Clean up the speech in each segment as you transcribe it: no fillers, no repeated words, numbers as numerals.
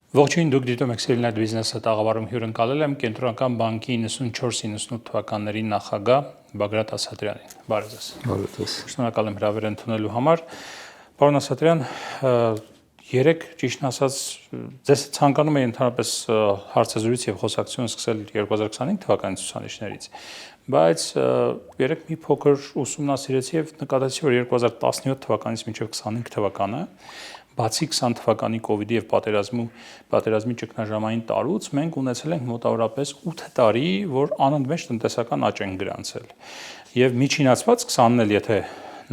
Ողջույն, դուք դիտում եք Սիրելիներ բիզնեսը տաղավարում հյուրընկալել եմ Կենտրոնական բանկի 94-98 թվականների նախագահ Բագրատ Ասատրյանին։ Բարև ձեզ։ Բարև ձեզ։ Շնորհակալ եմ հրավեր ընդունելու համար։ Պարոն Ասատրյան, երեք ճիշտն ասած ձեզ ցանկանում էի ընդհանրապես հարցազրույց եւ խոսակցություն սկսել 2025 թվականի ցուցանիշներից, բայց երեք մի փոքր ուսումնասիրեցի եւ նկատեցի, որ 2017 թվականից մինչեւ 25 թվականը բացի 20 թվականի կոവിഡ്ի եւ պատերազմի ճգնաժամային տարուց մենք ունեցել ենք մոտավորապես 8 տարի, որ անընդմեջ տնտեսական աճ են գրանցել։ Եվ միջինացված 20-ն էլ եթե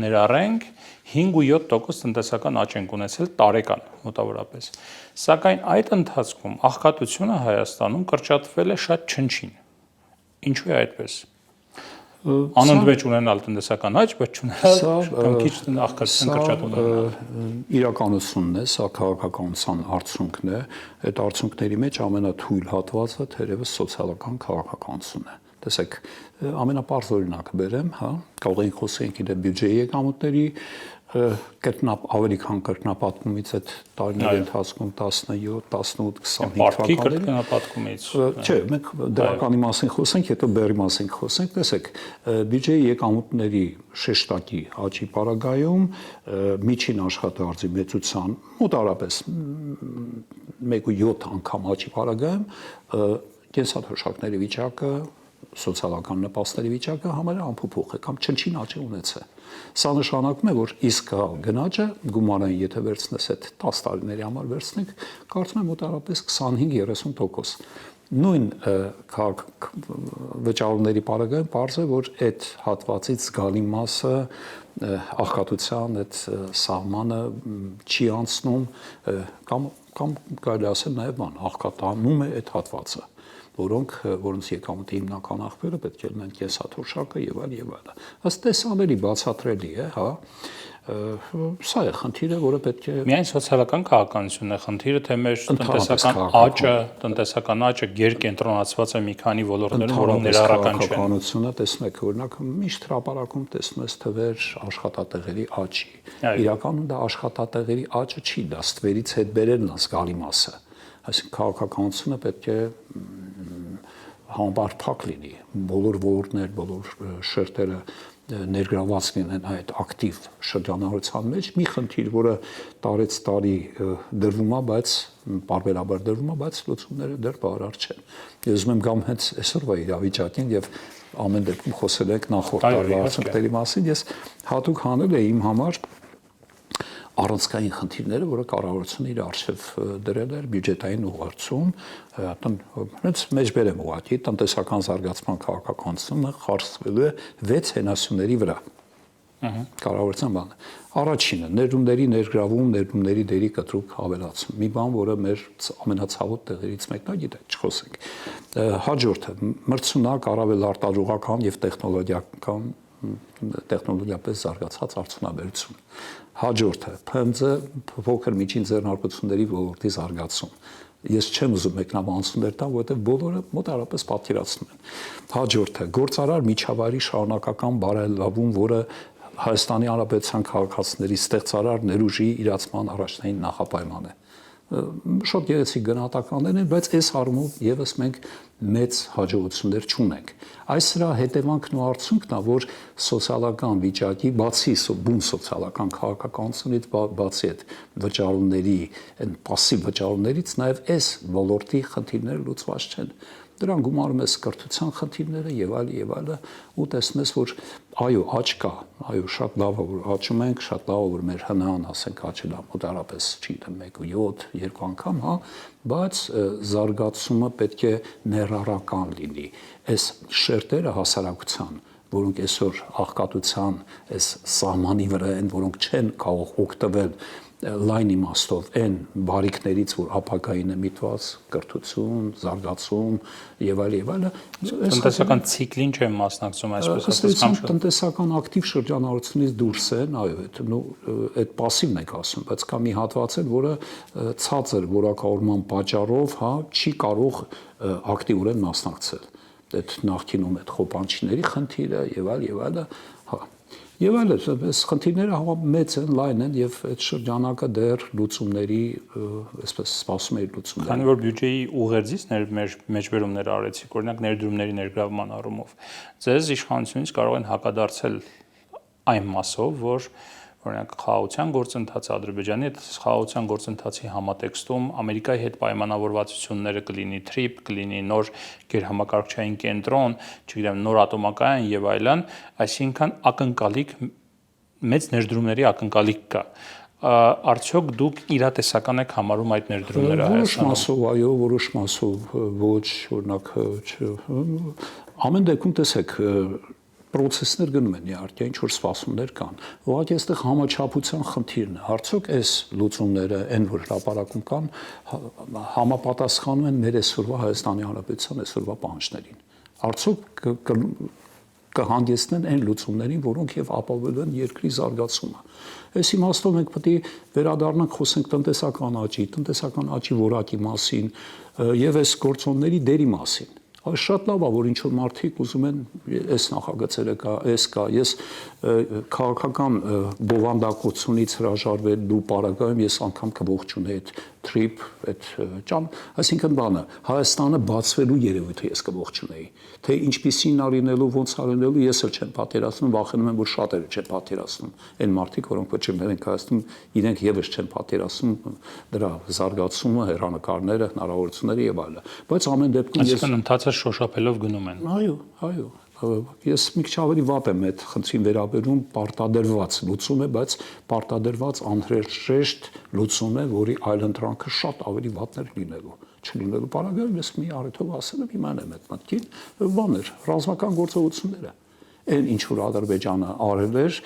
ներառենք 5.7% տնտեսական աճ են ունեցել տարեկան մոտավորապես։ Սակայն այդ ընթացքում աղքատությունը Հայաստանում կրճատվել է շատ չնչին։ Ինչու է այդպես։ Անընդմեջ ունենալ տնտեսական աճ, բայց չունենալ քիչ աղքատության կրճատում։ Իրականությունն է, սա քաղաքականության արդյունքն է, այդ արդյունքների մեջ ամենաթույլ հատվածը թերևս սոցիալական քաղաքականությունն է։ Տեսեք, ամենապարզ օրինակը բերեմ, կարող ենք խոսենք իր բյուջեի եկամուտների ավելի քան կրկնապատկումից այդ տարիների ընթացքում 17, 18, 25 կրկնապատկումից։ Չէ, մենք դրականի մասին խոսենք, հետո բեռի մասին խոսենք, տեսեք, բյուջեի եկամուտների շեշտակի աճի պարագայում միջին աշխատարժի մեծության մոտավորապես 1.7 անգամ աճի պարագայում կենսաթոշակների վիճակը սոցիալական նպաստների վիճակը համարյա անփոփոխ է կամ չնչին աճ է ունեցել։ Սա նշանակում է, որ իսկ գնաճը գումարային եթե վերցնես այդ 10 տարիների համար վերցնենք, կարծում եմ մոտավորապես 25-30%։ Նույն վճարումների պարագայում պարզ է, որ այդ հատվածից զգալի մասը աղքատության այդ սահմանը չի անցնում կամ կարելի ասել նաև աղքատանում է այդ հատվածը, որոնց եկամուտի հիմնական աղբյուրը պետք է լինեն կենսաթոշակը եւ այլն։ Ըստ տեսանելի բացատրելի է, սա է խնդիրը, որը պետք է միայն սոցիալական քաղաքականությունն է խնդիրը, թե մեր տնտեսական աճը գերկենտրոնացված է մի քանի ոլորտներում, որոնք ներառական չեն։ Քաղաքականությունը, տեսնում եք, օրինակ, միշտ հրապարակում տեսնում ես թվեր աշխատատեղերի աճի։ Իրականում դա աշխատատեղերի աճը չի, դա ստվերից հետ բերելն է զգալի մասը։ Այսինքն քաղաքականությունը պետք է համապարփակ լինի, բոլոր ոլորտներ, բոլոր շերտերը ներգրաված լինեն այդ ակտիվ շրջանառության մեջ, մի խնդիր, որը տարեց տարի դրվում է, բայց պարբերաբար դրվում է, բայց լուծումները դեռ բավարար չեն։ Ես ուզում եմ գամ հենց այսօրվա իրավիճակին եւ ամեն դեպքում խոսել ենք նախորդ տարվա արդյունքների մասին, ես հատուկ հանել եմ իմ համար առանցքային խնդիրները, որը կառավարությունը իր արժև դրել էր բյուջետային ուղղարձում, հենց մեջբեր եմ ուղղակի տնտեսական զարգացման քաղաքականությունը խարսվելու է 6 հենասյուների վրա։ Կառավարության բանը։ Առաջինը ներդրումների ներգրավում, ներդրումների դերի կտրուկ ավելացում։ Մի բան, որը մեր ամենացավոտ տեղերից մեկն է, գիտեք, չխոսենք։ Հաջորդը մրցունակ, առավել արտադրողական եւ տեխնոլոգիապես զարգացած արդյունաբերություն։ Հաջորդը ՓՄԶ փոքր միջին ձեռնարկությունների ոլորտի զարգացում։ Ես չեմ ուզում մեկնաբանություններ տամ, որովհետև բոլորը մոտավորապես պատկերացնում են։ Հաջորդը գործարար միջավայրի շարունակական բարելավում, որը Հայաստանի Հանրապետության քաղաքացիների ստեղծարար ներուժի իրացման առաջնային նախապայման է։ Շատ գեղեցիկ գնահատականներ են, բայց այս առումով եւս մենք մեծ հաջողություններ չունենք։ Այս սրա հետևանքն ու արդյունքն է, որ սոցիալական վիճակի բացի բուն սոցիալական քաղաքականությունից բացի այդ վճարումների, այն пассив վճարումներից նաև այս ոլորտի խնդիրները լուծված չեն։ Դրան գումարում ես կրթության խնդիրները եւ այլը, ու տեսնում ես, որ այո, աճ կա, այո, շատ լավ է, որ աճում ենք, շատ լավ է, որ մեր ՀՆԱ-ն, ասենք, աճել է մոտավորապես, չգիտեմ, 1.7, 2 անգամ, բայց զարգացումը պետք է ներառական լինի։ Այս շերտերը հասարակության, որոնք այսօր աղքատության այս սահմանի վրա են, որոնք չեն կարող օգտվել լայն իմաստով այն բարիքներից, որ ապագային է միտված, կրթություն, զարգացում եւ այլն, տնտեսական ցիկլին չեն մասնակցում, այսպես ասած, տնտեսական ակտիվ շրջանառությունից դուրս են, այո, այդ пассивն եք ասում, բայց կա մի հատված էլ, որը ցածր որակավորման պատճառով, չի կարող ակտիվորեն մասնակցել։ Այդ նախկինում այդ խոպանչիների խնդիրը եւ այլն, Եվ այլն, այս խնդիրները մեծ են, լայն են եւ այդ շրջանակը դեռ լուծումների, այսպես սպասում է լուծումների։ Քանի որ բյուջեի ուղերձից մեջբերումներ արեցիք, օրինակ ներդրումների ներգրավման առումով, ձեզ իշխանությունից կարող են հակադարձել այն մասով, որ օրինակ խաղաղության գործընթացը Ադրբեջանի հետ խաղաղության գործընթացի համատեքստում Ամերիկայի հետ պայմանավորվածությունները կլինի TRIP, կլինի նոր գերհամակարգչային կենտրոն, չգիտեմ, նոր ատոմակայան եւ այլն, այսինքն ակնկալիք մեծ ներդրումների ակնկալիք կա։ Արդյոք դուք իրատեսական եք համարում այդ ներդրումները Հայաստանում։ Որոշ մասով այո, որոշ մասով ոչ, օրինակ ամեն դեպքում տեսեք process-ներ գնում են իհարկե, ինչ որ սպասումներ կան։ Ուղղակի այստեղ համաչափության խնդիրն է։ Արդյոք այս լուծումները այն որ հրապարակում կան համապատասխանում են մեր այսօրվա Հայաստանի Հանրապետության այսօրվա պահանջներին։ Արդյոք կհանգեցնեն այն լուծումներին, որոնք եւ ապահովելու են երկրի զարգացումը։ Այս իմաստով մենք պետք է վերադառնանք խոսենք տնտեսական աճի որակի մասին եւ այս գործոնների դերի մասին։ Այս շատ լավ է, որ ինչ որ մարդիկ ուզում են այս նախագծերը կա, կա, ես քաղաքական բովանդակությունից հրաժարվելու պարագայում ես անգամ կողջունեի այդ TRIP, այսինքն բանը Հայաստանը բացվելու երևույթը ես կողջունեի, թե ինչպիսին արինելու, ոնց արինելու ես էլ չեմ պատերացնում, վախենում եմ, որ շատերը չեն պատերացնում, այն մարդիկ, որոնք վճռներ են կայացնում, իրենք եւս չեն պատերացնում դրա զարգացումը, հեռանկարները, հնարավորությունները եւ այլն, բայց ամեն դեպքում ես ընդհանրապես շոշափելով գնում են։ Այո, ես մի քիչ ավելի վատ եմ այդ խնդրին վերաբերում, պարտադրված լուծում է, բայց պարտադրված անհրաժեշտ լուծում է, որի այլընտրանքը շատ ավելի վատներ չլինելու պարագայում ես մի առիթով ասել եմ, իմանալ եմ այդ մտքին, բաներ, ռազմական գործողությունները այն ինչ որ Ադրբեջանը արել էր,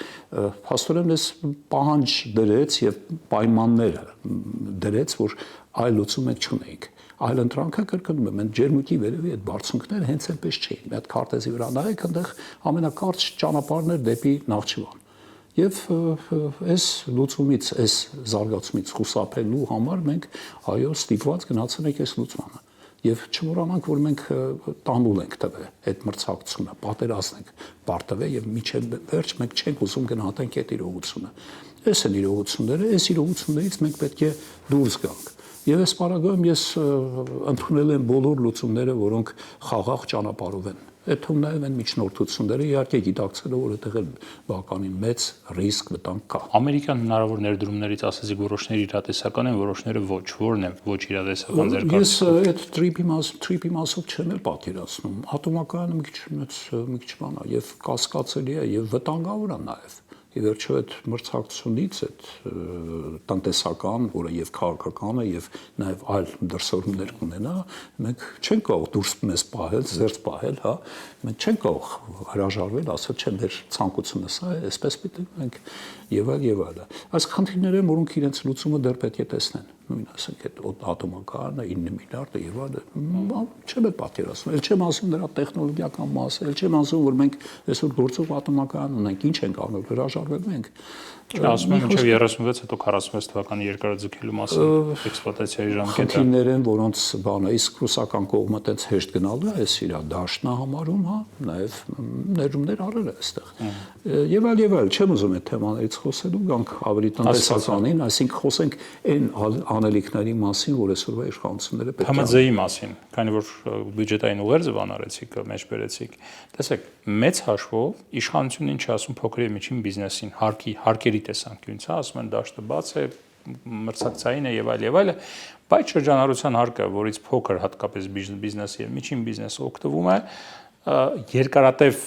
փաստորեն այս պահանջ դրեց եւ պայմաններ դրեց, որ այլ լուծում մենք չունենք։ Այլ ընտրանքը կրկնում եմ, այն ջերմուկի վերևի այդ բարձունքները հենց այնպես չէին։ Մի հատ քարտեզի վրա նայեք, այնտեղ ամենակարճ ճանապարհներ դեպի Նախճիվան։ Եւ այս լուծումից, այս զարգացումից խուսափելու համար մենք այո ստիպված գնացել ենք այս լուծմանը։ Եվ չմոռանանք, որ մենք տանուլ ենք տվել այդ մրցակցությունը, պատերազմ ենք պարտվել եւ միջև վերջ մենք չենք ուզում գնահատենք այդ իրողությունը։ Այս են իրողությունները, այս իրողություններից մենք պետք է դուրս գանք։ Եվ այս պարագայում ես ընդունել եմ բոլոր լուծումները, որոնք խաղաղ ճանապարհով են։ Այդ թվում նաև են միջնորդությունները, իհարկե գիտակցելով, որ այդտեղ բավականին մեծ ռիսկ վտանգ կա։ Ամերիկան հնարավոր ներդրումներից ասեցիք որոշները իրատեսական են, որոշները ոչ։ Որն է ոչ իրատեսական ձեր կարծիքով։ Ես այդ TRIP-ի մասով չեմ էլ պատկերացնում։ Ատոմակայանը մի քիչ բան է եւ կասկածելի է եւ վտանգավոր է նաև։ Ի վերջո այդ մրցակցությունից այդ տնտեսական, որը եւ քաղաքական է եւ նաեւ այլ դրսևորումներ կունենա, մենք չենք կարող դուրս մեզ պահել, զերծ պահել, հա, մենք չենք կարող հրաժարվել, ասել չէ, մեր ցանկությունը սա է, այսպես պիտի մենք եւ այլ։ Այս խնդիրները, որոնք իրենց լուծումը դեռ պետք է տեսնեն, նույն ասենք այդ ատոմակայանը 9 միլիարդը եւ այլն, չեմ պատկերացնում, ել չեմ ասում դրա տեխնոլոգիական մասը, ել չեմ ասում, որ մենք այսօր գործող ատոմակայան ունենք, ինչ ենք անում, հրաժարվել ենք։ Ասում եմ մինչև 36 հետո 46 թվականի երկարաձգելու մասին էքսպլուատացիայի ժամկետը։ Խնդիրներ են, որոնց բանը իսկ ռուսական կողմը տենց հեշտ գնալու է, իր դաշնա համարում, հա, նաեւ ներումներ արել է այստեղ։ Եվ այլ, չեմ ուզում այդ թեմաներից խոսելու, գանք ավելի տնտեսականին, այսինքն խոսենք այն անելիքների մասին, որ այսօրվա իշխանությունները պետք է ՀՄԶ-ի մասին, քանի որ բյուջետային ուղերձը բանարեցիք, մեջբերեցիք։ Տեսեք, մեծ հաշվով իշխանությունն ինչ ասում փոքր եւ միջին բիզնեսին, հարկերի տեսանկյունից, հա, ասում են դաշտը բաց է, մրցակցային է եւ այլ, բայց շրջանառության հարկը, որից փոքր հատկապես բիզնեսը եւ միջին բիզնեսը օգտվում է, երկարատև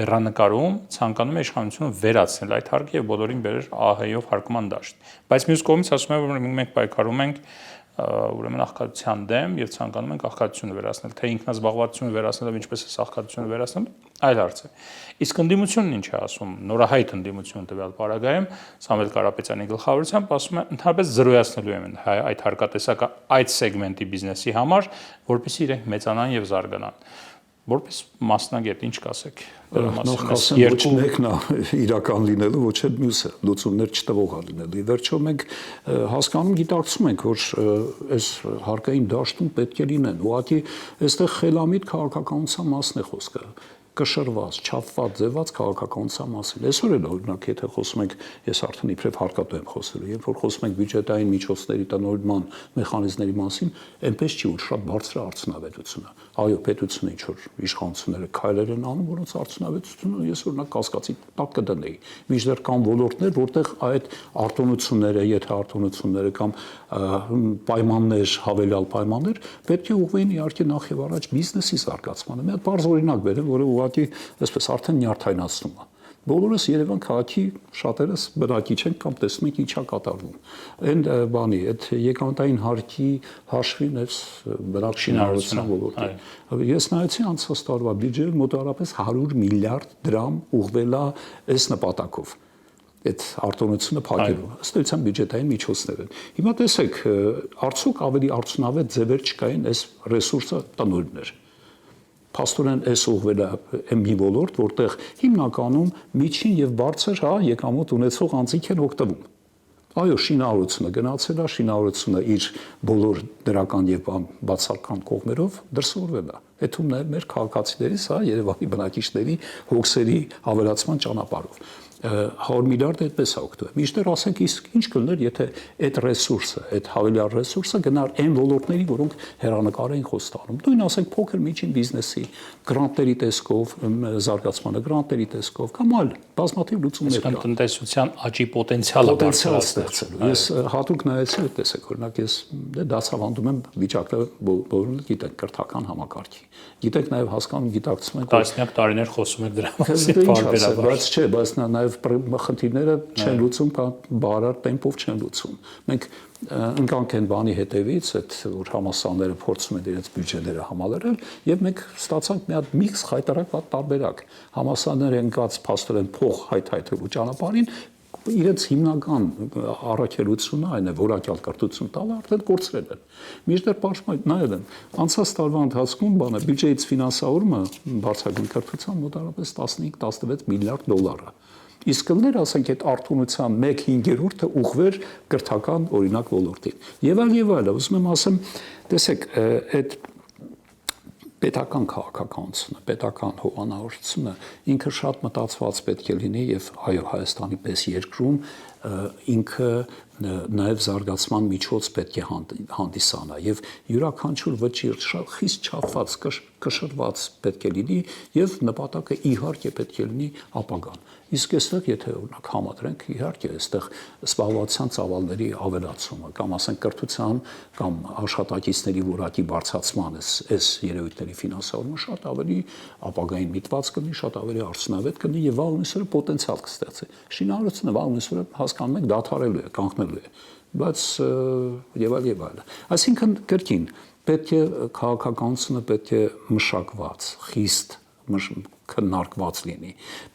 հեռանկարում ցանկանում է իշխանությունը վերացնել այդ հարկը եւ բոլորին բերել ԱՀ-ով հարկման դաշտ։ Բայց մյուս կողմից ասում են, որ մենք պայքարում ենք ուրեմն աղքատության դեմ եւ ցանկանում ենք աղքատությունը վերացնել, թե ինքնազբաղվածությունը վերացնել եւ ինչպես է աղքատությունը վերացնել, այլ հարց է։ Իսկ ընդդիմությունն ինչ է ասում, նորահայտ ընդդիմություն տվյալ պարագայում Սամվել Կարապետյանի գլխավորությամբ ասում է, ընդհանրապես զրոյացնելու են այդ հարկատեսակը այդ սեգմենտի բիզնեսի համար, որպեսզի իրենք մեծանան եւ զարգանան։ Որպես մասնագետ ինչ կասեք դրա մասին։ Ոչ մեկն է իրական լինելու, ոչ էլ մյուսը լուծումներ չտվող է լինելու։ Ի վերջո մենք հասկանում գիտակցում ենք, որ այս հարկային դաշտում պետք է լինեն։ Ուղղակի այստեղ խելամիտ քաղաքականության մասն է խոսքը։ կշռված, չափված, ձևված քաղաքականության մասին։ Այսօր էլ օրինակ, եթե խոսում ենք, ես արդեն իբրև հարկատու եմ խոսելու, երբ որ խոսում ենք բյուջետային միջոցների տնօրինման մեխանիզմների մասին, այնպես չի, որ շատ բարձր է արդյունավետությունը։ Այո, պետությունը ինչ որ իշխանությունները քայլեր են անում, որոնց արդյունավետությունը ես օրինակ կասկածի տակ կդնեի։ Մինչդեռ կան ոլորտներ, որտեղ այդ արտոնությունները, եթե արտոնությունները կամ պայմաններ, հավելյալ պայմաններ պետք է ուղղվեն իհարկե նախ եւ առաջ բիզնեսի զարգացմանը։ Մի հատ բարձ օրինակ բերեմ, որը ուղղակի այսպես արդեն նյարդայնացնում է։ Բոլորս Երևան քաղաքի շատերս բնակիչ են կամ տեսնում ենք ինչա կատարվում։ Այն բանի, այդ եկամտային հարկի հաշվին այս բնակչության ոլորտի։ Ես նայեցի անցած տարվա բյուջեը մոտավորապես 100 միլիարդ դրամ ուղղվել է այս նպատակով։ Այդ արտոնությունը փակելու։ Ըստ էության բյուջետային միջոցներ են։ Հիմա տեսեք, արդյոք ավելի արդյունավետ ձևեր չկային այս ռեսուրսը տնօրիններ։ Փաստորեն այս ուղղվել է մի ոլորտ, որտեղ հիմնականում միջին եւ բարձր եկամուտ ունեցող անձինք են օգտվում։ Այո, շինարարությունը գնացել է, շինարարությունը իր բոլոր դրական եւ բացական կողմերով դրսևորվել է։ Էթում նաեւ մեր քաղաքացիներից, Երևանի բնակիչների հոգսերի ավելացման ճանապարհով 100 միլիարդ այդպես է օգտվել։ Միշտեր ասենք, իսկ ինչ կլներ, եթե այդ ռեսուրսը, այդ հավելյալ ռեսուրսը գնար այն ոլորտների, որոնք հերանեկար էին խոստանում։ Նույն ասենք փոքր միջին բիզնեսի, գրանտերի տեսքով, զարգացմանը գրանտերի տեսքով կամ այլ բազմաթիվ լուծումներ կան։ Տնտեսության աճի պոտենցիալը ստեղծելու։ Ես հատուկ նայեցի, տեսեք, օրինակ ես դասավանդում եմ վիճակը բոլորը գիտեն կրթական համակարգի։ Գիտեք նաև հասկանում գիտակցում ենք տասնյակ տարիներ խոսում եք դրա մասին, բայց չէ, բայց նաև խնդիրները չեն լուծում կամ բարար տեմպով չեն լուծում։ Մենք ընկանք են բանի հետևից, այդ որ համալսարանները փորձում են իրենց բյուջեները համալրել, եւ մենք ստացանք մի հատ միքս խայտարակ տարբերակ։ Համալսարանները ընկած փաստորեն փող հայթայթելու ճանապարհին իրենց հիմնական առաքելությունը այն է, որակյալ կրթություն տալը արդեն կորցրել են։ Մինչդեռ պաշտպան նայել են, անցած տարվա ընթացքում բյուջեից ֆինանսավորումը բարձրագույն կրթության մոտավորապես 15-16 միլիարդ դոլար է։ Իսկ կլներ, ասենք, այդ արտոնության 1/5-ը ուղղվեր կրթական օրինակ ոլորտին։ Եվ այլ, ուզում եմ ասեմ, տեսեք, այդ պետական քաղաքականությունը, պետական հովանավորությունը ինքը շատ մտածված պետք է լինի եւ այո, Հայաստանի պես երկրում ինքը նաև զարգացման միջոց պետք է հանդիսանա եւ յուրաքանչյուր վճիռ շատ խիստ չափված կշռված պետք է լինի եւ նպատակը իհարկե պետք է լինի ապագան։ Իսկ այստեղ եթե օրինակ համադրենք իհարկե այստեղ զբաղվածության ծավալների ավելացումը կամ ասենք կրթության կամ աշխատակիցների որակի բարձրացման այս երևույթների ֆինանսավորումը շատ ավելի ապագային միտված կլինի, շատ ավելի արդյունավետ կլինի եւ վաղուց պոտենցիալ կստեղծի։ Շինարարությունը վաղուց հասկանում եք դադարելու է, կանգնելու է, բայց եւ այլ։ Այսինքն կրկին պետք է քաղաքականությունը պետք է մշակված, խիստ քննարկված լինի։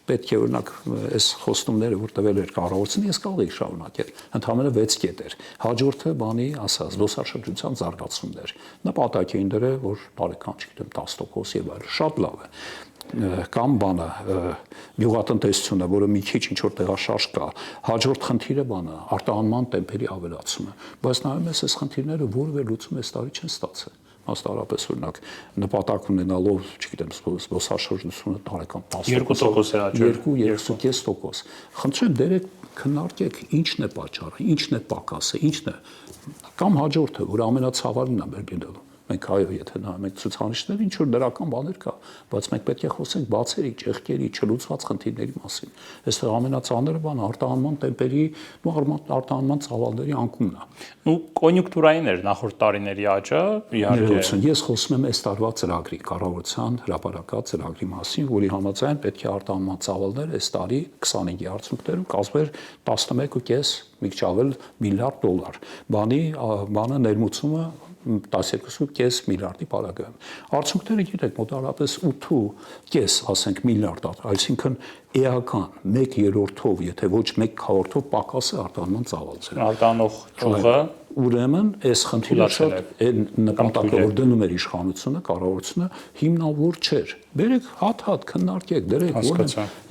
Պետք է օրինակ այս խոստումները, որ տվել էր կառավարությունը, ես կարող էի շարունակել։ Ընդհանրապես 6 կետ էր։ Հաջորդը բանի ասած զբոսաշրջության զարգացումներ։ Նպատակ էին դրել, որ տարեկան, չգիտեմ, 10% եւ այլ։ Շատ լավ է։ Կամ բանը գյուղատնտեսությունը, որը մի քիչ ինչ որ տեղաշարժ կա, հաջորդ խնդիրը բանը արտահանման տեմպերի ավելացումը, բայց նայում ես այս խնդիրները որևէ լուծում այս տարի չեն ստացել։ Հաստատապես օրինակ նպատակ ունենալով, չգիտեմ, զբոսաշրջությունը տարեկան 10% է աճել, 2.5%։ Խնդրեմ, դերեք քննարկեք ինչն է պատճառը, ինչն է պակասը, ինչն է կամ հաջորդը, որ ամենացավալին է մեր դեպքում։ Մենք այո, եթե նայում ենք ցուցանիշները, ինչ որ դրական բաներ կա, բայց մենք պետք է խոսենք բացերի, ճեղքերի, չլուծված խնդիրների մասին։ Այստեղ ամենածանրը բանը արտահանման տեմպերի ու արտահանման ծավալների անկումն է։ Ու կոնյունկտուրային էր նախորդ տարիների աճը, իհարկե։ Ես խոսում եմ այս տարվա ծրագրի, կառավարության հրապարակած ծրագրի մասին, որի համաձայն պետք է արտահանման ծավալները այս տարի 25-ի արդյունքներում կազմեր 11.5 միգճավել միլիարդ դոլար։ Բանը ներմուծումը 12.5 միլիարդի պարագայում։ Արդյունքները գիտեք, մոտավորապես 8.5, ասենք, միլիարդ, այսինքն էական 1/3-ով, եթե ոչ 1/4-ով պակասը արտահանման ծավալը։ Արտանող ճյուղը ուրեմն այս խնդիրը շատ նպատակը, որ դնում էր իշխանությունը, կառավարությունը հիմնավոր չէր։ Բերեք հատ-հատ քննարկեք, դրեք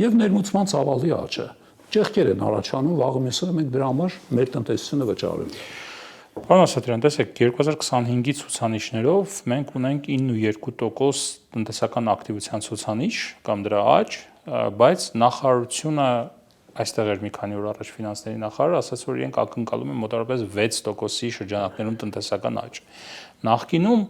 եւ ներմուծման ծավալի աճը։ Ճեղքեր են առաջանում, վաղը մեսը մենք դրա համար մեր տնտեսությունը վճարում։ Պարոն Ասատրյան, տեսեք, 2025-ի ցուցանիշներով մենք ունենք 9.2% տնտեսական ակտիվության ցուցանիշ կամ դրա աճ, բայց նախարարությունը այստեղ էր մի քանի օր առաջ ֆինանսների նախարարը ասաց, որ իրենք ակնկալում են մոտավորապես 6%-ի շրջանակներում տնտեսական աճ։ Նախկինում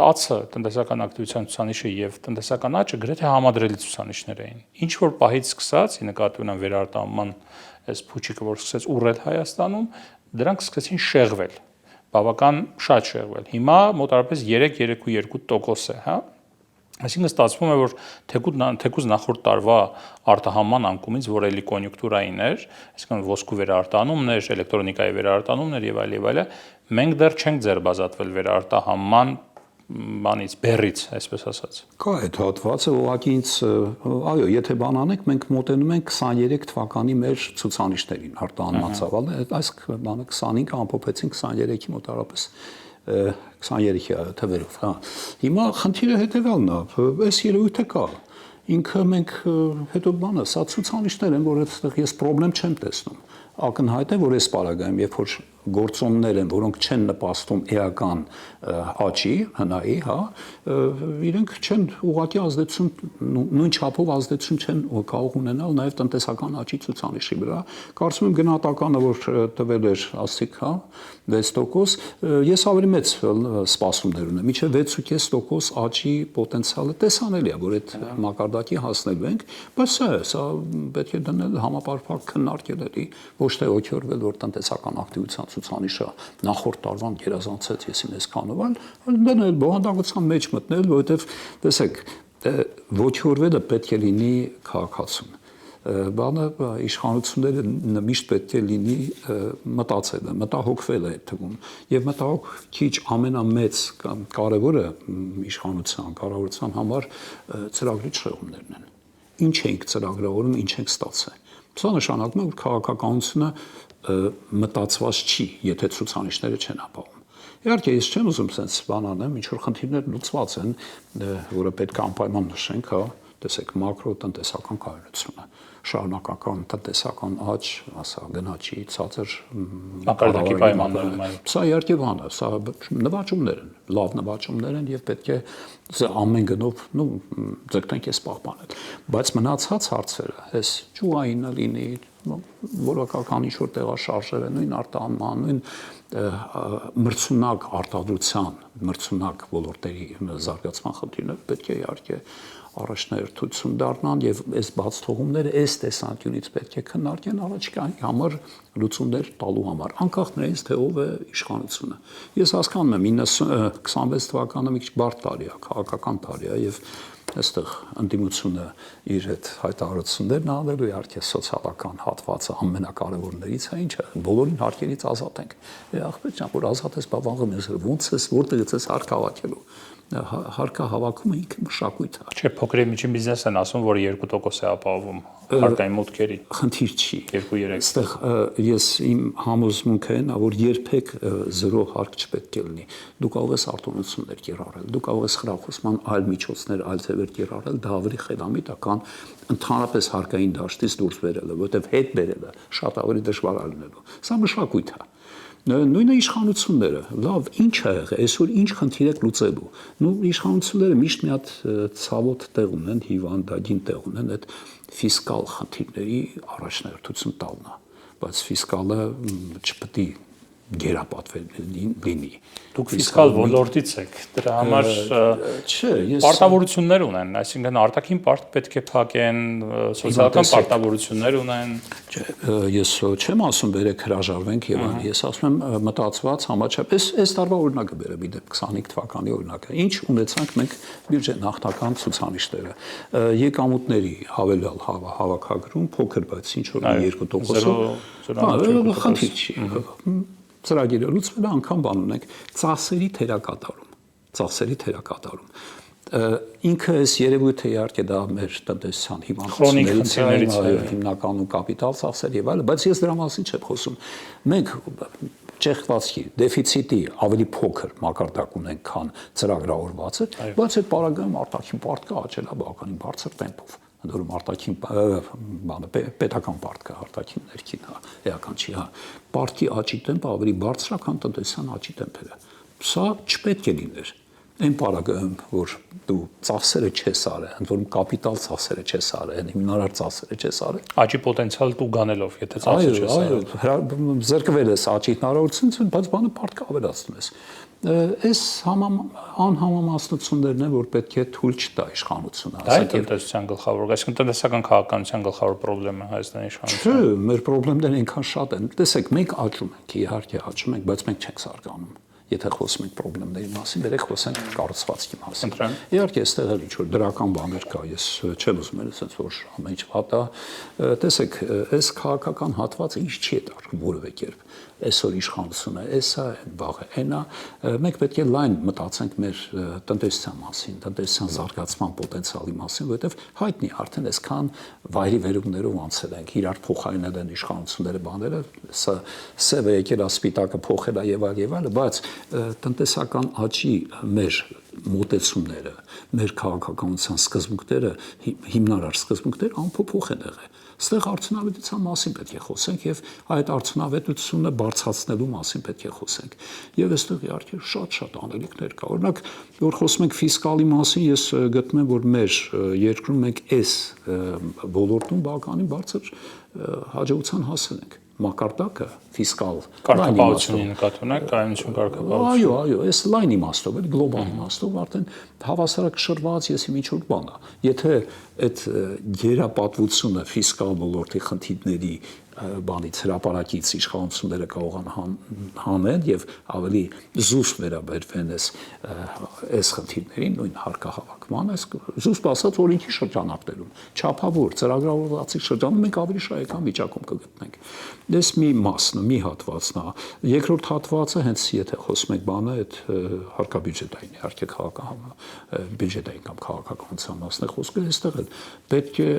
10 տնտեսական ակտիվության ցուցանիշը եւ տնտեսական աճը գրեթե համադրելի ցուցանիշներ էին։ Ինչ որ պահից սկսած, ի նկատի ունեմ վերարտահանման այս փուչիկը, որ սկսեց ուռել Հայաստանում, դրանք սկսեցին շեղվել, բավական շատ շեղվել։ Հիմա մոտավորապես 3.2% է, հա։ Այսինքն ստացվում է, որ թեկուզ նախորդ տարվա արտահանման անկումից, որ էլի կոնյունկտուրային էր, այսինքն ոսկու վերարտահանումներ, էլեկտրոնիկայի վերարտահանումներ եւ այլ, մենք դեռ չենք ձերբազատվել վերարտահանման բանից, բեռից, այսպես ասած։ Կա այդ հատվածը, ուղղակի ինձ, այո, եթե բան անենք, մենք մոտենում ենք 23 թվականի մեր ցուցանիշներին արտահանման ծավալը, այս բանը 25-ը ամփոփեցին 23-ի մոտավորապես 23-ի թվերով, հա։ Հիմա խնդիրը հետևյալն է, այս երևույթը կա։ Ինքը մենք հետո բանը, սա ցուցանիշներ են, որ այդտեղ ես խնդրեմ չեմ տեսնում։ Ակնհայտ է, որ այս պարագայում, երբ որ գործոններ են, որոնք չեն նպաստում էական աճի, հնայի, հա, իրենք չեն ուղղակի ազդեցություն, նույն չափով ազդեցություն չեն կարող ունենալ նաև տնտեսական աճի ցուցանիշի վրա։ Կարծում եմ գնահատականը, որ տվել էր ասիկ, հա, 6%, ես ավելի մեծ սպասումներ ունեմ, մինչև 6.5% աճի պոտենցիալը տեսանելի է, որ այդ մակարդակի հասնելու ենք, բայց սա պետք է դնել համապարփակ քննարկել էլի, ոչ թե օգյորվել, որ տնտեսական ակտիվության ցուցանիշը նախորդ տարվան գերազանցեց եսի այսքանով, այլ դնել բովանդակության մեջ մտնել, որովհետև տեսեք, ոչորվելը պետք է լինի քաղաքացուն։ Բանը իշխանությունները միշտ պետք է լինի մտածելը, մտահոգվելը այդ թվում։ Եվ մտահոգիչ ամենամեծ կամ կարևորը իշխանության, կառավարության համար ծրագրի շեղումներն են։ Ինչ ենք ծրագրավորում, ինչ ենք ստացել։ Սա նշանակում է, որ քաղաքականությունը մտածված չի, եթե ցուցանիշները չեն ապահովում։ Իհարկե, ես չեմ ուզում sense բան անեմ, ինչ որ խնդիրներ լուծված են, որը պետք է անպայման նշենք, հա, տեսեք, մակրոտնտեսական կայունությունը, շարունակական տնտեսական աճ, ասա գնաճի ցածր մակարդակի պայմաններում, սա իհարկե բան է, սա նվաճումներ են, լավ նվաճումներ են եւ պետք է ամեն գնով, ձգտենք էս պահպանել, բայց մնացած հարցերը, այս ճյուղայինը լինի, որակական ինչ որ տեղաշարժեր են, նույն արտահանման, նույն մրցունակ արտադրության, մրցունակ ոլորտերի զարգացման խնդիրները պետք է իհարկե առաջնահերթություն դառնան եւ այս բաց թողումները այս տեսանկյունից պետք է քննարկեն առաջիկայի համար լուծումներ տալու համար, անկախ նրանից թե ով է իշխանությունը։ Ես հասկանում եմ 26 թվականը մի քիչ բարդ տարի է, քաղաքական տարի է եւ այստեղ ընդդիմությունը իր այդ հայտարարություններն անելու իհարկե սոցիալական հատվածը ամենակարևորներից է, ինչը բոլորին հարկերից ազատ ենք։ Ախպեր ջան, որ ազատ ես, բա վաղը մեզ ոնց ես, որտեղից ես հարկ հավաքելու։ Հարկը հավաքումը ինքը մշակույթ է։ Չէ, փոքր եւ միջին բիզնեսն են ասում, որ 2% է ապահովում հարկային մուտքերի։ Խնդիր չի։ 2-3։ Այստեղ ես իմ համոզմունքը այն է, որ երբեք 0 հարկ չպետք է լինի։ Դու կարող ես արտոնություններ կիրառել, դու կարող ես խրախուսման այլ միջոցներ, այլ ձևեր կիրառել, դա ավելի խելամիտ է, քան ընդհանրապես հարկային դաշտից դուրս բերելը, որովհետև հետ բերելը շատ ավելի դժվար է լինելու։ Սա մշակույթ է։ Նույնը իշխանությունները, լավ, ինչ է եղել, այսօր ինչ խնդիր եք լուծելու։ Իշխանությունները միշտ մի հատ ցավոտ տեղ ունեն, հիվանդագին տեղ ունեն այդ ֆիսկալ խնդիրների առաջնահերթություն տալն է, բայց ֆիսկալը չպետք է գերապատվել լինի։ Դուք ֆիսկալ ոլորտից եք, դրա համար չէ, ես պարտավորություններ ունեն, այսինքն արտաքին պարտ պետք է փակեն, սոցիալական պարտավորություններ ունեն։ Չէ, ես չեմ ասում բերեք հրաժարվենք եւ այլն, ես ասում եմ մտածված համաչափ, այս տարվա օրինակը բերեմ, իդեպ 25 թվականի օրինակը։ Ինչ ունեցանք մենք բյուջե նախնական ցուցանիշները, եկամուտների հավելյալ հավաքագրում փոքր, բայց ինչ որ 2%-ով խնդիր չի։ Ծրագիրը լուծվել է, անգամ բան ունենք ծախսերի թերակատարում։ Ինքը այս երևույթը իհարկե դա մեր տնտեսության հիվանդություններից է, հիմնականում կապիտալ ծախսեր եւ այլն, բայց ես դրա մասին չեմ խոսում։ Մենք ճեղքվածքի դեֆիցիտի ավելի փոքր մակարդակ ունենք, քան ծրագրավորվածը, բայց այդ պարագայում արտաքին պարտքը աճել է բավականին բարձր տեմպով։ ընդ որում արտաքին բանը պետական պարտք է, արտաքին ներքին, հա, էական չի, հա։ Պարտքի աճի տեմպը ավելի բարձր է, քան տնտեսության աճի տեմպերը։ Սա չպետք է լիներ։ Այն պարագայում, որ դու ծախսերը չես արել, ընդ որում կապիտալ ծախսերը չես արել, հիմնարար ծախսերը չես արել։ Աճի պոտենցիալ դու գանելով, եթե ծախսը չես արել։ Այո, զրկվել ես աճի հնարավորությունից, բայց բանը պարտք ավելացնում ես։ Այս անհամամասնություններն են, որ պետք է թույլ չտա իշխանությունը։ Դա է տնտեսության գլխավոր, այսինքն տնտեսական քաղաքականության գլխավոր խնդիրը Հայաստանի իշխանության։ Չէ, մեր խնդիրներն այնքան շատ են։ Տեսեք, մենք աճում ենք, իհարկե աճում ենք, բայց մենք չենք զարգանում։ Եթե խոսում ենք խնդիրների մասին, վերեք խոսենք կառուցվածքի մասին։ Իհարկե, այստեղ էլ ինչ-որ դրական բաներ կա, ես չեմ ուզում ասել, որ ամեն ինչ վատ է։ Տեսեք, այս քաղաքական հատվածը ինչ չի դառնում որևէ կերպ։ Այսօր իշխանությունը, էսա է, վաղը այնա, մենք պետք է լայն մտածենք մեր տնտեսության մասին, տնտեսության զարգացման պոտենցիալի մասին, որովհետև հայտնի արդեն այսքան վայրի վերումներով անցել ենք, իրար փոխարինել են իշխանությունները բաները, սա սևը եկել է, սպիտակը փոխել է եւ այլ, բայց տնտեսական աճի մեր մոտեցումները, մեր քաղաքականության սկզբունքները, հիմնարար սկզբունքները անփոփոխ են եղել։ Այստեղ արդյունավետության մասին պետք է խոսենք եւ այդ արդյունավետությունը բարձրացնելու մասին պետք է խոսենք։ Եվ այստեղ իհարկե շատ անելիքներ կա։ Օրինակ, որ խոսում ենք ֆիսկալի մասին, ես գտնում եմ, որ մեր երկրում մենք այս ոլորտում բավականին բարձր հաջողության հասել ենք։ Մակարդակը ֆիսկալ կարգապահությունի նկատի ունեք, կայունություն կարգապահություն։ Այո, այս լայն իմաստով, այդ գլոբալ իմաստով արդեն հավասարակշռված եսի ինչ-որ բան է։ Եթե այդ գերապատվությունը ֆիսկալ ոլորտի խնդիրների բանից հրապարակից իշխանությունները կարող են հանեն եւ ավելի զուսպ վերաբերվեն այս խնդիրներին, նույն հարկահավաքման, այս զուսպ ասած օրենքի շրջանակներում, չափավոր ծրագրավորվածի շրջանում մենք ավելի շահեկան վիճակում կգտնենք։ Դες մի մասն է, մի հատվածն է։ Երկրորդ հատվածը հենց եթե խոսում ենք բանը, այդ հարկաբյուջետային, իհարկե քաղաքական բյուջետային կամ քաղաքականության մասն է խոսքը, այստեղ էլ պետք է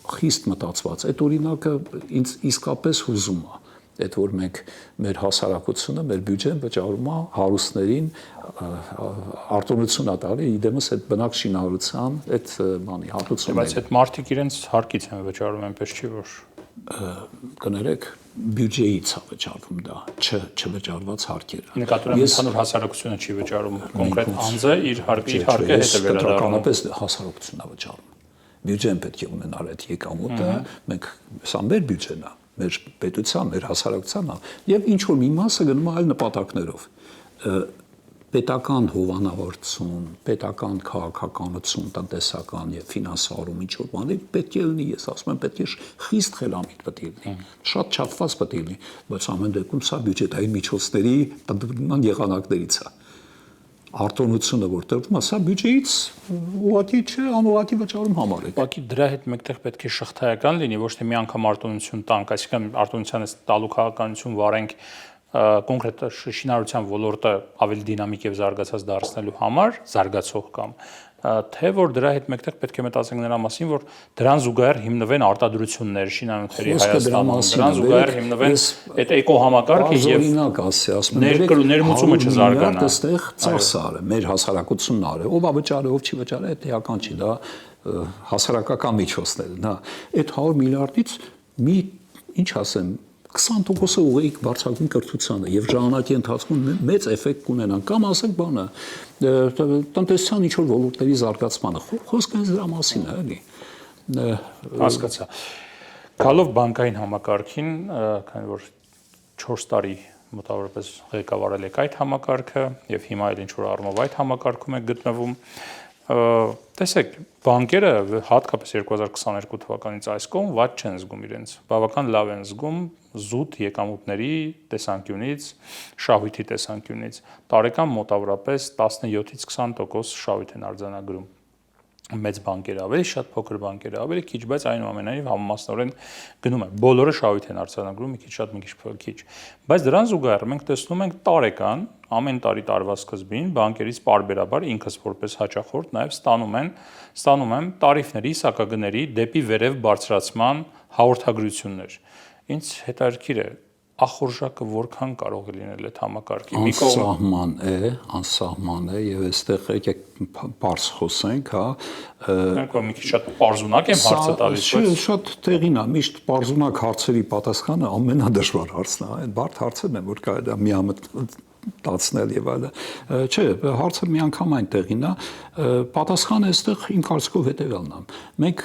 խիստ մտածված։ Այդ օրինակը ինձ իսկապես հուզում է։ Այդ որ մենք մեր հասարակությունը, մեր բյուջեն վճարում է հարուստներին արտոնություն է տալի, իդեմս այդ բնակ շինարարության այդ բանի հատուցումները։ Բայց այդ մարդիկ իրենց հարկից են վճարում, այնպես չի որ կներեք բյուջեից է վճարվում դա, չվճարված հարկերը։ Նկատի ունեմ ընդհանուր հասարակությունը չի վճարում, կոնկրետ անձը իր հարկը հետ է վերադառնում։ Կենտրոնապես հասարակությունն է վճարում։ Բյուջեն պետք է ունենալ այդ եկամուտը, մենք սա մեր բյուջեն է, մեր պետության, մեր հասարակության է, եւ ինչ որ մի մասը գնում է այլ նպատակներով։ Պետական հովանավորություն, պետական քաղաքականություն, տնտեսական եւ ֆինանսավորում ինչ որ բաներ պետք է լինի, ես ասում եմ, պետք է խիստ խելամիտ պետք է լինի, շատ չափված պետք է լինի, բայց ամեն դեպքում սա բյուջետային միջոցների տնտեսական եղանակներից է։ Արտոնությունը որ տրվում է, սա բյուջեից ուղղակի չէ, անուղղակի վճարում համար է։ Ուղղակի դրա հետ մեկտեղ պետք է շղթայական լինի, ոչ թե մի անգամ արտոնություն տանք, այսինքն արտոնությանը տալու քաղաքականություն վարենք կոնկրետ շինարարության ոլորտը ավելի դինամիկ եւ զարգացած դարձնելու համար, զարգացող կամ թե որ դրա հետ մեկտեղ պետք է մտածենք նրա մասին, որ դրան զուգահեռ հիմնվեն արտադրություններ շինանյութերի Հայաստանում, դրան զուգահեռ հիմնվեն այդ էկոհամակարգը եւ օրինակ ասի, ասում եմ ներմուծումը չզարգանա։ Այստեղ ծախսարը, մեր հասարակությունն արը, ով է վճարը, ով չի վճարը, դա էական չի, դա հասարակական միջոցներն, հա։ Այդ 100 միլիարդից մի ինչ ասեմ 20%-ը ուղղի բարձրագույն կրթությանը եւ ժամանակի ընթացքում մեծ էֆեկտ կունենան կամ ասենք բանը տնտեսության ինչ-որ ոլորտների զարգացմանը խոսքը դրա մասին է էլի հասկացա գալով բանկային համակարգին քանի որ 4 տարի մոտավորապես ղեկավարել եք այդ համակարգը եւ հիմա էլ ինչ որ առումով այդ համակարգում եք գտնվում տեսեք բանկերը հատկապես 2022 թվականից այս կողմ ված չեն զգում իրենց բավական լավ են զգում զուտ եկամուտների տեսանկյունից շահույթի տեսանկյունից տարեկան մոտավորապես 17-ից 20% շահույթ են արձանագրում մեծ բանկերը ավելի շատ փոքր բանկերը ավելի քիչ բայց այնուամենայնիվ համամասնորեն գնում է բոլորը շահույթ են արձանագրում մի քիչ շատ մի քիչ բայց դրան զուգահեռ մենք տեսնում ենք տարեկան ամեն տարի տարվա սկզբին բանկերից պարբերաբար ինքս որպես հաճախորդ նաև ստանում եմ տարիֆների սակագների դեպի վերև բարձրացման հաղորդագրություններ ինձ հետաքրքիր է ախորժակը որքան կարող է լինել այդ համակարգի մի կողմ անսահման է եւ այստեղ եկեք բարձ խոսենք, հա, Մենք մի քիչ շատ պարզունակ եմ հարցը տալիս, բայց շատ տեղին է, միշտ պարզունակ հարցերի պատասխանը ամենադժվար հարցն է, այդ բարդ հարցերն են, որ կարելի է միամիտ տացնել եւ այլը։ Չէ, հարցը միանգամայն տեղին է, պատասխանը այստեղ իմ կարծիքով հետեւյալն է։ Մենք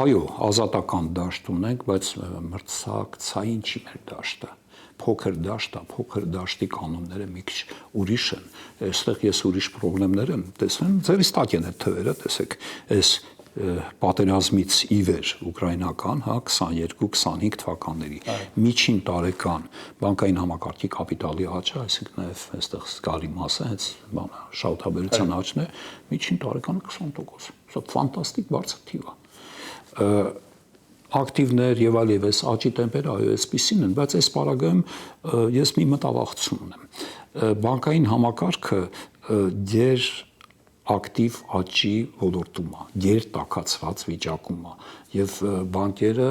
այո, ազատական դաշտ ունենք, բայց մրցակցային չի մեր դաշտը։ Փոքր դաշտ է, փոքր դաշտի կանոնները մի քիչ ուրիշ են։ Այստեղ ես ուրիշ խնդիրներ եմ տեսնում, ձերից տակ են այդ թվերը, տեսեք, այս պատերազմից ի վեր ուկրաինական, հա, 22-25 թվականների միջին տարեկան բանկային համակարգի կապիտալի աճը, այսինքն նաև այստեղ զգալի մասը հենց բանը շահութաբերության աճն է, միջին տարեկանը 20%։ Սա ֆանտաստիկ բարձր թիվ է։ Ակտիվներ եւ այլ եւս աճի տեմպերը այո այսպիսին են, բայց այս պարագայում ես մի մտավախություն ունեմ։ Բանկային համակարգը դեր ակտիվ աճի ոլորտում է, դեր տաքացված վիճակում է եւ բանկերը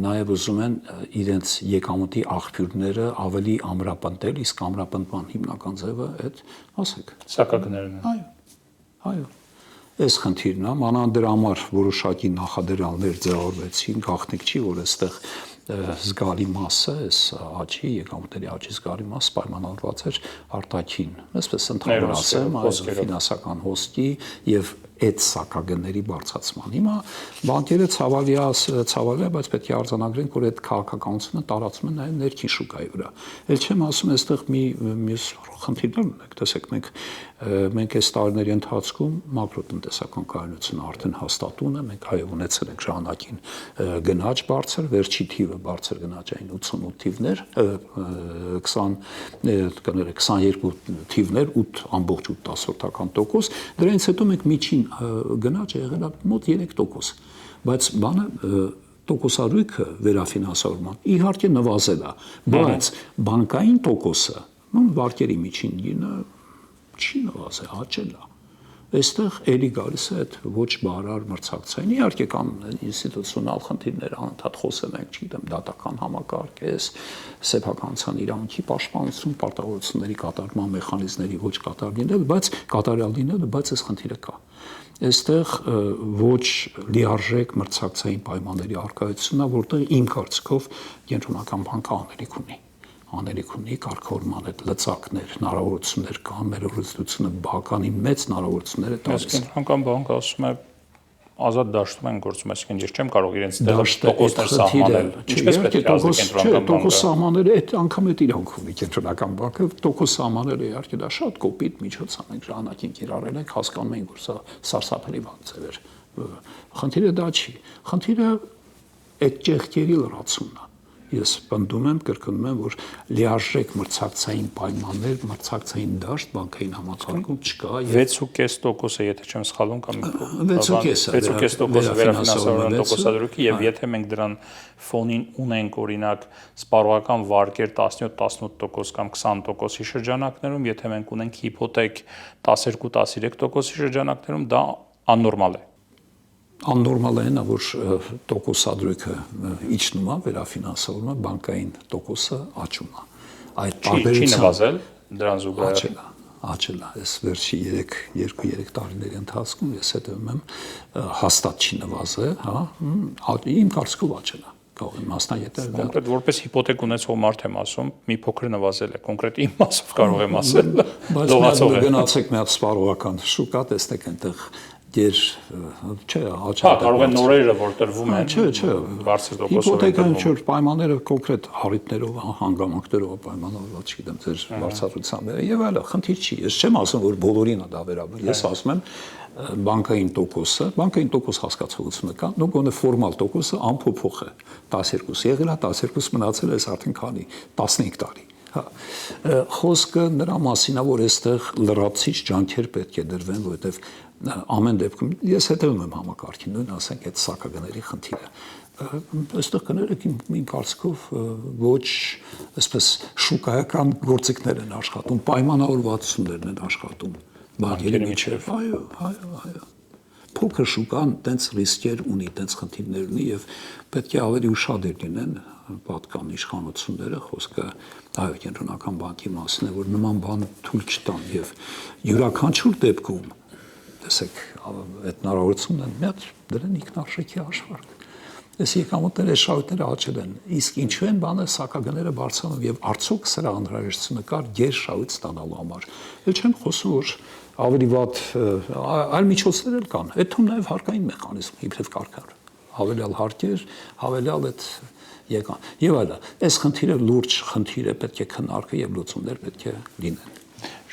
նաև ուզում են իրենց եկամուտի աղբյուրները ավելի ամրապնդել, իսկ ամրապնդման հիմնական ձևը այդ ասեք սակագներն են։ Այո։ Այս խնդիրն է, մանավանդ դրա համար որոշակի նախադրյալներ ձևավորվեցին, գաղտնիք չի, որ այստեղ զգալի մասը, այս աճի, եկամուտների աճի զգալի մասը պայմանավորված էր արտաքին, այսպես ընդհանուր ասեմ, ֆինանսական հոսքի եւ այդ սակագների բարձրացման։ Հիմա բանկերը ցավալի է, բայց պետք է արձանագրենք, որ այդ քաղաքականությունը տարածում է նաև ներքին շուկայի վրա։ Էլ չեմ ասում, այստեղ մի խնդիրներ ունենք, տեսեք, մենք այս տարիների ընթացքում մակրոտնտեսական կայունությունը արդեն հաստատուն է, մենք այո ունեցել ենք ժամանակին գնաճ բարձր, վերջի թիվը բարձր գնաճային 88 թիվներ, 22 թիվներ 8.8%, դրանից հետո մենք միջին գնաճը եղել է մոտ 3%, բայց բանը տոկոսարույքը վերաֆինանսավորման իհարկե նվազել է, բայց բանկային տոկոսը, վարկերի միջին գինը չի նվազել, աճել է։ Այստեղ էլի գալիս է այդ ոչ բարար մրցակցային, իհարկե կան ինստիտուցիոնալ խնդիրներ, անընդհատ խոսում ենք, չգիտեմ, դատական համակարգ, սեփականության իրավունքի պաշտպանություն, պարտավորությունների կատարման մեխանիզմների ոչ կատարյալ լինելը, բայց այս խնդիրը կա։ Այստեղ ոչ լիարժեք մրցակցային պայմանների առկայությունն է, որտեղ իմ կարծիքով կենտրոնական բանկը անելիք ունի կարգավորման այդ լծակներ, հնարավորություններ կան, մեր օրենսդրությունը բավականին մեծ հնարավորություններ է տալիս։ Կենտրոնական բանկը ասում է ազատ դաշտում են գործում, այսինքն ես չեմ կարող իրենց տոկոսներ սահմանել։ Ինչպես պետք է ազդի կենտրոնական բանկը։ Տոկոս սահմանելը այդ անգամ այդ իրանք ունի կենտրոնական բանկը, տոկոս սահմանելը իհարկե դա շատ կոպիտ միջոց է, մենք ժամանակին կիրառել ենք, հասկանում ենք, որ սա սարսափելի բան էր։ Խնդիրը դա չի։ Խնդիրը այդ ճեղքերի լրացումն է։ Ես պնդում եմ, կրկնում եմ, որ լիարժեք մրցակցային պայմաններ, մրցակցային դաշտ բանկային համակարգում չկա։ 6.5%-ը, եթե չեմ սխալվում, կամ 6.5%-ը վերաֆինանսավորման տոկոսադրույքի, եւ եթե մենք դրան ֆոնին ունենք օրինակ սպառողական վարկեր 17-18% կամ 20%-ի շրջանակներում, եթե մենք ունենք հիփոթեք 12-13%-ի շրջանակներում, դա աննորմալ է։ Աննորմալ է նա, որ տոկոսադրույքը իջնում է, վերաֆինանսավորումը բանկային տոկոսը աճում է։ Այդ տարբերությունը չի նվազել դրան զուգահեռ աճել է, այս վերջի 2-3 տարիների ընթացքում ես հետևում եմ հաստատ չի նվազել, հա, իմ կարծիքով աճել է։ Կոնկրետ որպես հիփոթեք ունեցող մարդ եմ ասում, մի փոքր նվազել է, կոնկրետ իմ մասով կարող եմ ասել։ Բայց գնացեք մի հատ սպառողական շուկա, տեսնեք այնտեղ դեր չէ, հա, կարող են նորերը, որ տրվում են, բարձր տոկոսով։ Հիփոթեկան չէ, պայմանները կոնկրետ առիթներով, հանգամանքներով պայմանավորված, չգիտեմ, ձեր բարձրացությամբ եւ այլն, խնդիր չի։ Ես չեմ ասում, որ բոլորին է դա վերաբերում։ Ես ասում եմ բանկային տոկոս հասկացողությունը կա, նո գոնե ֆորմալ տոկոսը անփոփոխ է 12 եղել է, 12 մնացել է արդեն քանի 15 տարի։ Հա, խոսքը նրա մասին է, որ այստեղ լրացիչ ջանքեր պետք է դրվեն, որովհետև ամեն դեպքում ես հետևում եմ համակարգին, նույն ասենք այդ սակագների խնդիրը։ Այստեղ կներեք իմ կարծիքով ոչ այսպես շուկայական գործիքներ են աշխատում, պայմանավորվածություններն են աշխատում բանկերի միջև։ Այո։ փոքր շուկան տենց ռիսկեր ունի, տենց խնդիրներ ունի եւ պետք է ավելի ուշադիր լինեն պատկան իշխանությունները, խոսքը այո կենտրոնական բանկի մասին է, որ նման բան թույլ չտան եւ յուրաքանչյուր դեպքում տեսեք այդ հնարավորությունն են մի հատ դրեն ինքնարժեքի հաշվարկ այս եկամուտները շահույթները աճել են իսկ ինչու են բանը սակագները բարձրանում եւ արդյոք սրա անհրաժեշտությունը կար ģեր շահույթ ստանալու համար էլ չեմ խոսում որ ավելի վատ այլ միջոցներ էլ կան այդ թվում նաեւ հարկային մեխանիզմ իբրև կարգար հավելյալ հարկեր հավելյալ այդ եկան եւ այլն այս խնդիրը լուրջ խնդիր է պետք է քննարկել եւ լուծումներ պետք է լինեն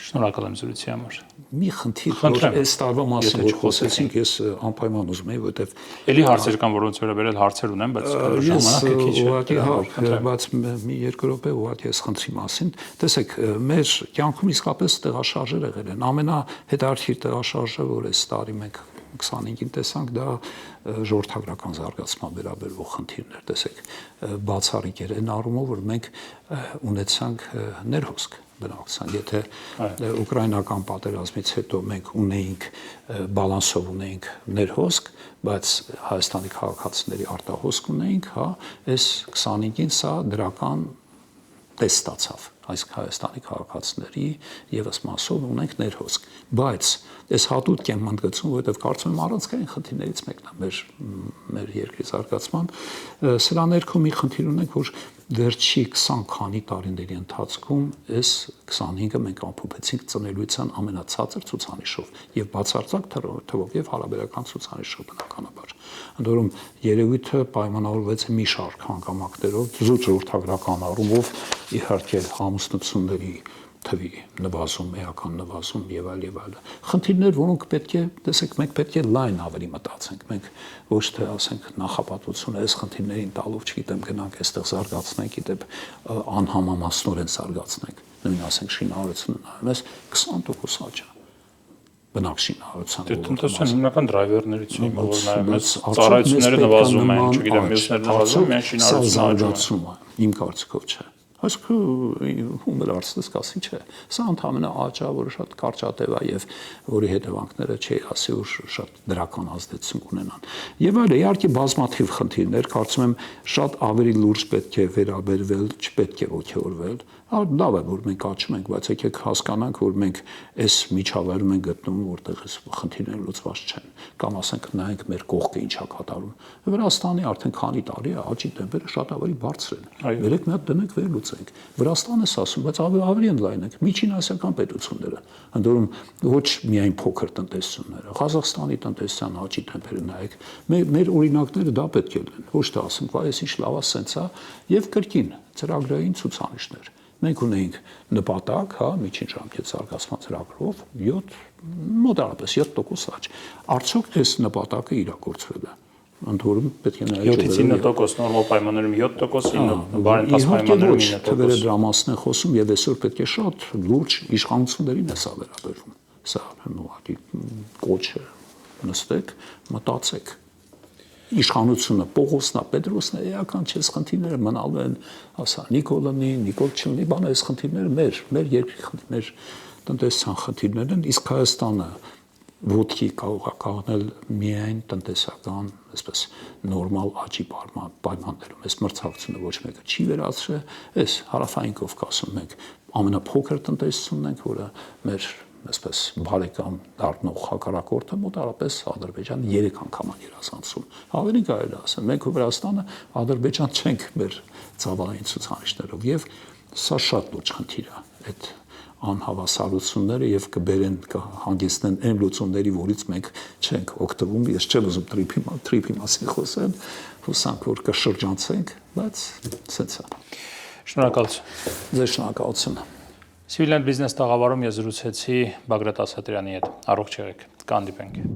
Շնորհակալ եմ զրույցի համար մի խնդիր որ այս տարվա մասին որ խոսեցինք ես անպայման ուզում եի որովհետեւ էլի հարցեր կան որոնց վերաբերել հարցեր ունեմ բայց ժամանակը քիչ է ուղղակի բայց մի երկու րոպե ուղղակի այս խնդրի մասին տեսեք մեր կյանքում իսկապես տեղաշարժեր եղել են ամենահետաքրքիր տեղաշարժը որ այս տարի մենք 25-ին տեսանք դա ժողովրդագրական զարգացման վերաբերող խնդիրներ տեսեք բացառիկ էր այն առումով որ մենք ունեցանք ներհոսք բնակության եթե ուկրաինական պատերազմից հետո մենք ունեինք բալանսով ունեինք ներհոսք բայց Հայաստանի քաղաքացիների արտահոսք ունեինք հա այս 25-ին սա դրական տեսք ստացավ այս Հայաստանի քաղաքացիների եւս մասով ունենք ներհոսք բայց այս հատուկ եմ ընդգծում որովհետեւ կարծում եմ առանցքային խնդիրներից մեկն է մեր երկրի զարգացման սրա ներքո մի խնդիր ունենք որ վերջի 20 քանի տարիների ընթացքում այս 25-ը մենք ամփոփեցինք ծնելիության ամենացածր ցուցանիշով եւ բացարձակ թվով եւ հարաբերական ցուցանիշով բնականաբար ընդ որում երևույթը պայմանավորվեց մի շարք հանգամանքներով զուտ ժողովրդագրական առումով իհարկե ամուսնությունների թվի նվազում, էական նվազում եւ այլ խնդիրներ, որոնք պետք է, տեսեք, մենք պետք է լայն ավելի մտածենք։ Մենք ոչ թե ասենք նախապատվությունը այս խնդիրներին տալով, չգիտեմ, գնանք այստեղ զարգացնենք, գիտեմ, անհամամասնորեն զարգացնենք։ Նույն ասենք շինարարությունը նայում ես 20% աճ է։ Բնակ շինարարության։ Դե տնտեսության հիմնական դրայվերներից է, որ նայում ես ծառայությունները նվազում են, չգիտեմ, մյուսները նվազում, միայն շինարարությունը աճում է։ Իմ կարծիքով չէ։ Այսինքն ում լարցնես կասին չէ։ Սա ընդհանրապես աճա, որը շատ կարճատև է եւ որի հետևանքները չի ասի որ շատ դրական ազդեցություն կունենան։ Եվ այլ իհարկե բազմաթիվ խնդիրներ, կարծում եմ շատ ավելի լուրջ պետք է վերաբերվել, չպետք է ողջորվել։ Լավ է որ մենք աճում ենք, բայց եկեք հասկանանք, որ մենք այս միջավայրում ենք գտնվում, որտեղ այս խնդիրները լուծված չեն։ Կամ ասենք նայենք մեր կողքը ինչա կատարում։ Վրաստանի արդեն քանի տարի է աճի տեմպերը շատ ավելի բարձր են։ Երեք մի հատ դնենք վերլուծենք։ Վրաստանը ասում, բայց ավելի են լայնենք միջին ասիական պետությունները, ընդորում ոչ միայն փոքր տնտեսությունները, Ղազախստանի տնտեսության աճի տեմպերը նայեք, մեր օրինակները դա պետք է լինեն, ոչ թե ասենք, այս ինչ լավ է, սենց է, եւ կրկին ծրագրային ցուցանիշներ։ Մենք ունեինք նպատակ, հա, միջին ժամկետ զարգացման ծրագրով 7 մոտավորապես 7% աճ։ Արդյոք այս նպատակը իրագործվել է։ Ընդհանրում պետք է նայել 7-ից 9% նորմալ պայմաններում 7%, բարենպաստ պայմաններում 9%։ Թվերը դրա մասին է խոսում եւ այսօր պետք է շատ լուրջ իշխանություններին է սա վերաբերվում։ Սա նույնիսկ կոչ է նստեք, մտածեք։ Իշխանությունը Պողոսնա, Պետրոսնա, էական չէ, խնդիրները մնալու են, ասա Նիկոլինի, Նիկոլ չլինի, բանը այս խնդիրները մեր երկրի խնդիրներ, տնտեսական խնդիրներ են, իսկ Հայաստանը ոտքի կարող է կանգնել միայն տնտեսական, այսպես նորմալ աճի պայմաններում։ Այս մրցակցությունը ոչ մեկը չի վերացրել, այս հարավային Կովկասում մենք ամենափոքր տնտեսությունն ենք, որը մեր այսպես բարեկամ դառնող հակառակորդը մոտավորապես Ադրբեջան 3 անգամ է երազանցում։ Ավելի կարելի է ասել, մենք Վրաստանը Ադրբեջան չենք մեր ծավալային ցուցանիշներով եւ սա շատ լուրջ խնդիր է այդ անհավասարությունները եւ կբերեն կհանգեցնեն այն լուծումների, որից մենք չենք օգտվում։ Ես չեմ ուզում տրիփի մասին խոսել, հուսանք որ կշրջանցենք, բայց սենց է։ Շնորհակալություն։ Ձեզ շնորհակալություն։ Civil and Business տաղավարում ես զրուցեցի Բագրատ Ասատրյանի հետ։ Առողջ եղեք։ Կհանդիպենք։